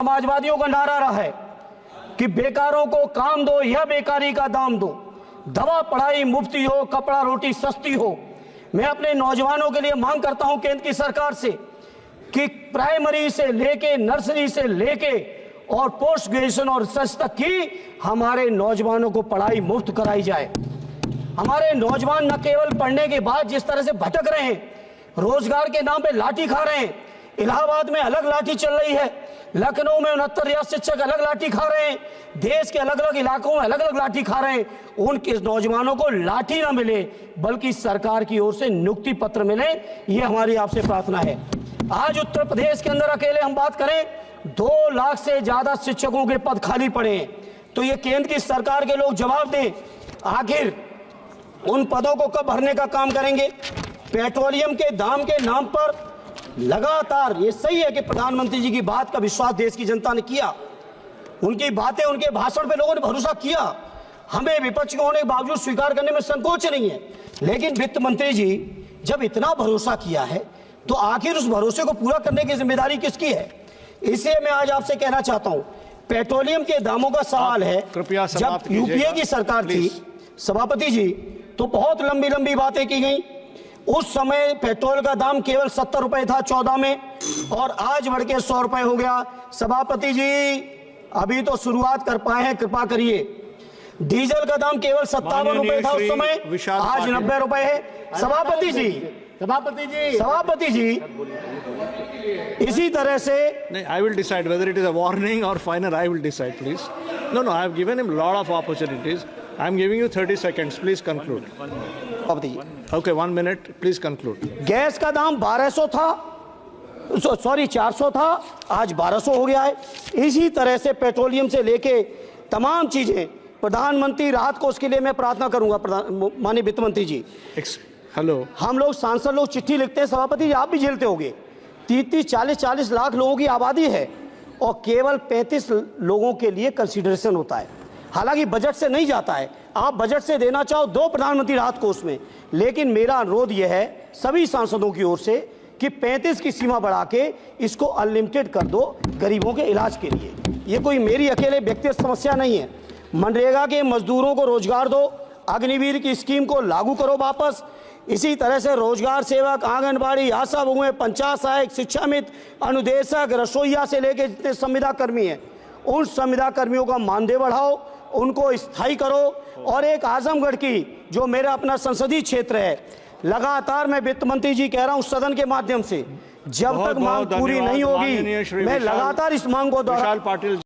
समाजवादियों का नारा रहा है कि बेकारों को काम दो या बेकारी का दाम दो, दवा पढ़ाई मुफ्ती हो, कपड़ा रोटी सस्ती हो। मैं अपने नौजवानों के लिए मांग करता हूं केंद्र की सरकार से कि प्राइमरी से लेके नर्सरी से लेके और पोस्ट ग्रेजुएशन और रिसर्च तक की हमारे नौजवानों को पढ़ाई मुफ्त कराई जाए। हमारे नौजवान न केवल पढ़ने के बाद जिस तरह से भटक रहे हैं, रोजगार के नाम पे लाठी खा रहे हैं। इलाहाबाद में अलग लाठी चल रही है, लखनऊ में 69 रियासत शिक्षक अलग लाठी खा रहे हैं, देश के अलग अलग इलाकों में अलग अलग लाठी खा रहे हैं। उनके नौजवानों को लाठी ना मिले बल्कि सरकार की ओर से नियुक्ति पत्र मिले, ये हमारी आपसे प्रार्थना है। आज उत्तर प्रदेश के अंदर अकेले हम बात करें 2 लाख से ज्यादा शिक्षकों के पद खाली पड़े हैं। तो ये केंद्र की सरकार के लोग जवाब दें, आखिर उन पदों को कब भरने का काम करेंगे। पेट्रोलियम के दाम के नाम पर लगातार, ये सही है कि प्रधानमंत्री जी की बात का विश्वास देश की जनता ने किया, उनकी बातें उनके भाषण पे लोगों ने भरोसा किया, हमें विपक्ष के होने के बावजूद स्वीकार करने में संकोच नहीं है। लेकिन वित्त मंत्री जी जब इतना भरोसा किया है तो आखिर उस भरोसे को पूरा करने की जिम्मेदारी किसकी है। इसलिए मैं आज आपसे कहना चाहता हूं, पेट्रोलियम के दामों का सवाल है, कृपया जब यूपीए की सरकार थी सभापति जी तो बहुत लंबी लंबी बातें की गई। उस समय पेट्रोल का दाम केवल 70 रुपए था 14 में, और आज बढ़ के 100 रुपए हो गया। सभापति जी अभी तो शुरुआत कर पाए हैं, कृपा करिए। डीजल का दाम केवल 57 रुपए था उस समय, आज 90 रुपए है। सभापति जी इसी तरह से I will decide whether it is a warning or final. I will decide, please. No, I have given him a lot of opportunities. I am giving you 30 seconds. Please conclude. Okay, 1 minute. Please conclude. Gas का दाम 1200 था, 400 था, आज 1200 हो गया है। इसी तरह से पेट्रोलियम से लेके तमाम चीजें, प्रधानमंत्री राहत कोष के लिए मैं प्रार्थना करूंगा माननीय वित्त मंत्री जी। हेलो, हम लोग सांसद लोग चिट्ठी लिखते हैं, सभापति जी आप भी झेलते होंगे, 30-40 लाख लोगों की आबादी है और केवल 35 लोगों के लिए कंसीडरेशन होता है। हालांकि बजट से नहीं जाता है, आप बजट से देना चाहो दो प्रधानमंत्री राहत कोष में, लेकिन मेरा अनुरोध यह है सभी सांसदों की ओर से कि 35 की सीमा बढ़ा के इसको अनलिमिटेड कर दो गरीबों के इलाज के लिए। ये कोई मेरी अकेले व्यक्तिगत समस्या नहीं है। मनरेगा के मजदूरों को रोजगार दो, अग्निवीर की स्कीम को लागू करो वापस। इसी तरह से रोजगार सेवक, आंगनबाड़ी, आशा बहुएं, पंचायत सहायक, शिक्षा मित्र, अनुदेशक, रसोईया से लेकर जितने संविदा कर्मी हैं, उन संविदा कर्मियों का मानदेय बढ़ाओ, उनको स्थायी करो। और एक आजमगढ़ की जो मेरा अपना संसदीय क्षेत्र है, लगातार मैं वित्त मंत्री जी कह रहा हूं सदन के माध्यम से, जब तक मांग पूरी नहीं होगी मैं लगातार इस मांग को दोहरा